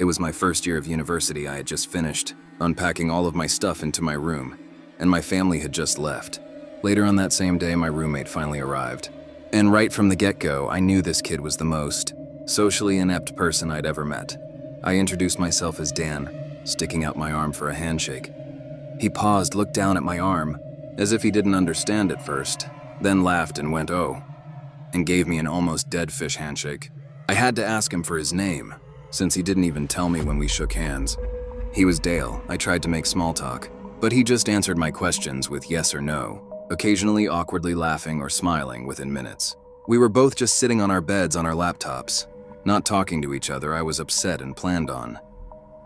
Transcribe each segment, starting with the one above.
It was my first year of university. I had just finished unpacking all of my stuff into my room, and my family had just left. Later on that same day, my roommate finally arrived. And right from the get-go, I knew this kid was the most socially inept person I'd ever met. I introduced myself as Dan, sticking out my arm for a handshake. He paused, looked down at my arm, as if he didn't understand at first, then laughed and went, "Oh," and gave me an almost dead fish handshake. I had to ask him for his name, since he didn't even tell me when we shook hands. He was Dale. I tried to make small talk, but he just answered my questions with yes or no, occasionally awkwardly laughing or smiling within minutes. We were both just sitting on our beds on our laptops, not talking to each other. I was upset and planned on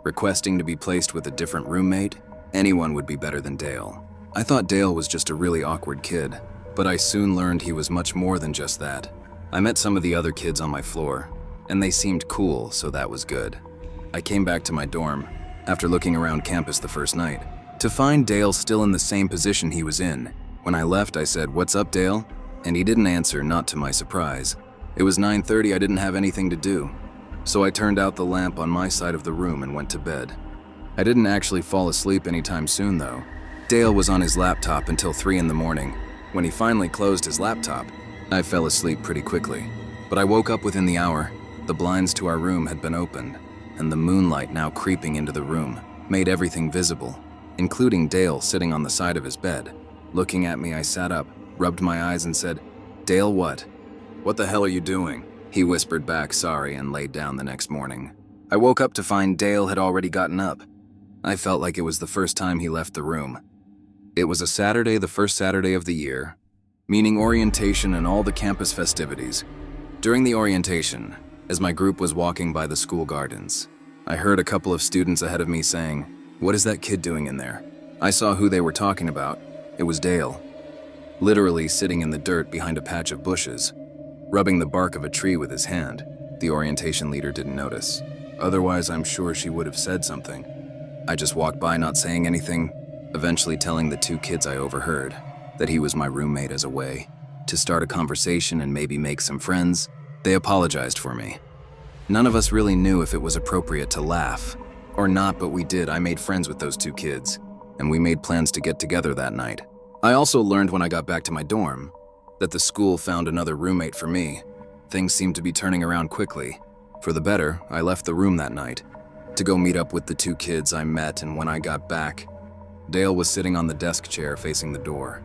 requesting to be placed with a different roommate. Anyone would be better than Dale. I thought Dale was just a really awkward kid, but I soon learned he was much more than just that. I met some of the other kids on my floor, and they seemed cool, so that was good. I came back to my dorm, after looking around campus the first night, to find Dale still in the same position he was in. When I left, I said, "What's up, Dale?" And he didn't answer, not to my surprise. It was 9:30, I didn't have anything to do, so I turned out the lamp on my side of the room and went to bed. I didn't actually fall asleep anytime soon, though. Dale was on his laptop until 3 in the morning. When he finally closed his laptop, I fell asleep pretty quickly. But I woke up within the hour. The blinds to our room had been opened, and the moonlight now creeping into the room made everything visible, including Dale sitting on the side of his bed. Looking at me, I sat up, rubbed my eyes and said, "Dale, what? What the hell are you doing?" He whispered back sorry and laid down the next morning. I woke up to find Dale had already gotten up. I felt like it was the first time he left the room. It was a Saturday, the first Saturday of the year, meaning orientation and all the campus festivities. During the orientation, as my group was walking by the school gardens, I heard a couple of students ahead of me saying, "What is that kid doing in there?" I saw who they were talking about. It was Dale, literally sitting in the dirt behind a patch of bushes, rubbing the bark of a tree with his hand. The orientation leader didn't notice. Otherwise, I'm sure she would have said something. I just walked by not saying anything, eventually telling the 2 kids I overheard that he was my roommate as a way to start a conversation and maybe make some friends. They apologized for me. None of us really knew if it was appropriate to laugh or not, but we did. I made friends with those 2 kids, and we made plans to get together that night. I also learned when I got back to my dorm that the school found another roommate for me. Things seemed to be turning around quickly. For the better, I left the room that night to go meet up with the 2 kids I met, and when I got back, Dale was sitting on the desk chair facing the door.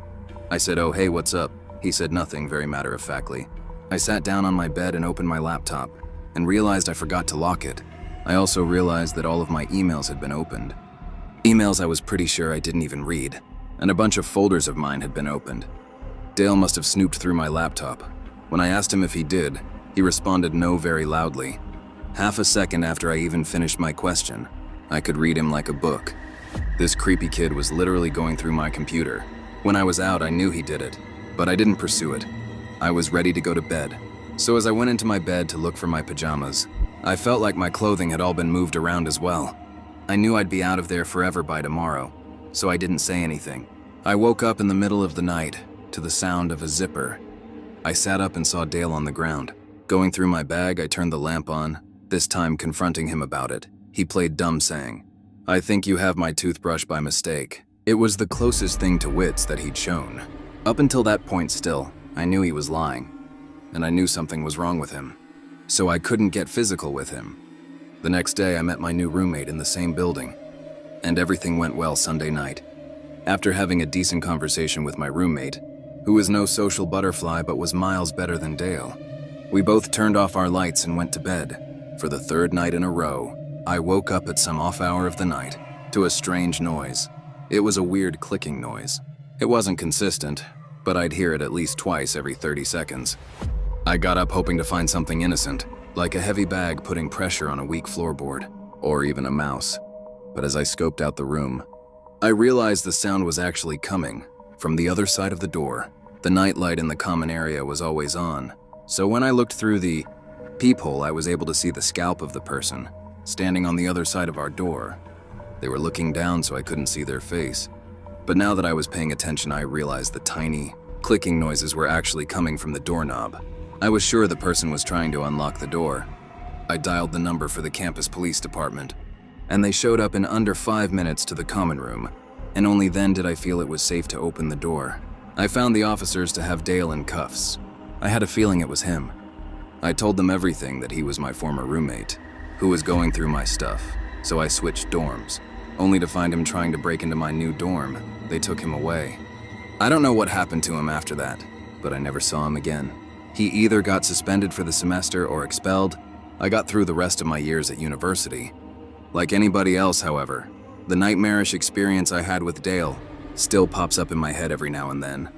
I said, "Oh, hey, what's up?" He said nothing, very matter-of-factly. I sat down on my bed and opened my laptop and realized I forgot to lock it. I also realized that all of my emails had been opened. Emails I was pretty sure I didn't even read, and a bunch of folders of mine had been opened. Dale must have snooped through my laptop. When I asked him if he did, he responded no very loudly. Half a second after I even finished my question, I could read him like a book. This creepy kid was literally going through my computer. When I was out, I knew he did it, but I didn't pursue it. I was ready to go to bed. So as I went into my bed to look for my pajamas, I felt like my clothing had all been moved around as well. I knew I'd be out of there forever by tomorrow, so I didn't say anything. I woke up in the middle of the night to the sound of a zipper. I sat up and saw Dale on the ground. Going through my bag, I turned the lamp on, this time confronting him about it. He played dumb, saying, "I think you have my toothbrush by mistake." It was the closest thing to wits that he'd shown. Up until that point still, I knew he was lying, and I knew something was wrong with him, so I couldn't get physical with him. The next day, I met my new roommate in the same building, and everything went well Sunday night. After having a decent conversation with my roommate, who was no social butterfly but was miles better than Dale, we both turned off our lights and went to bed. For the 3rd night in a row, I woke up at some off hour of the night to a strange noise. It was a weird clicking noise. It wasn't consistent, but I'd hear it at least twice every 30 seconds. I got up hoping to find something innocent, like a heavy bag putting pressure on a weak floorboard, or even a mouse. But as I scoped out the room, I realized the sound was actually coming from the other side of the door. The nightlight in the common area was always on, so when I looked through the peephole, I was able to see the scalp of the person standing on the other side of our door. They were looking down, so I couldn't see their face. But now that I was paying attention, I realized the tiny, clicking noises were actually coming from the doorknob. I was sure the person was trying to unlock the door. I dialed the number for the campus police department, and they showed up in under 5 minutes to the common room, and only then did I feel it was safe to open the door. I found the officers to have Dale in cuffs. I had a feeling it was him. I told them everything, that he was my former roommate, who was going through my stuff, so I switched dorms, only to find him trying to break into my new dorm. They took him away. I don't know what happened to him after that, but I never saw him again. He either got suspended for the semester or expelled. I got through the rest of my years at university. Like anybody else, however, the nightmarish experience I had with Dale still pops up in my head every now and then.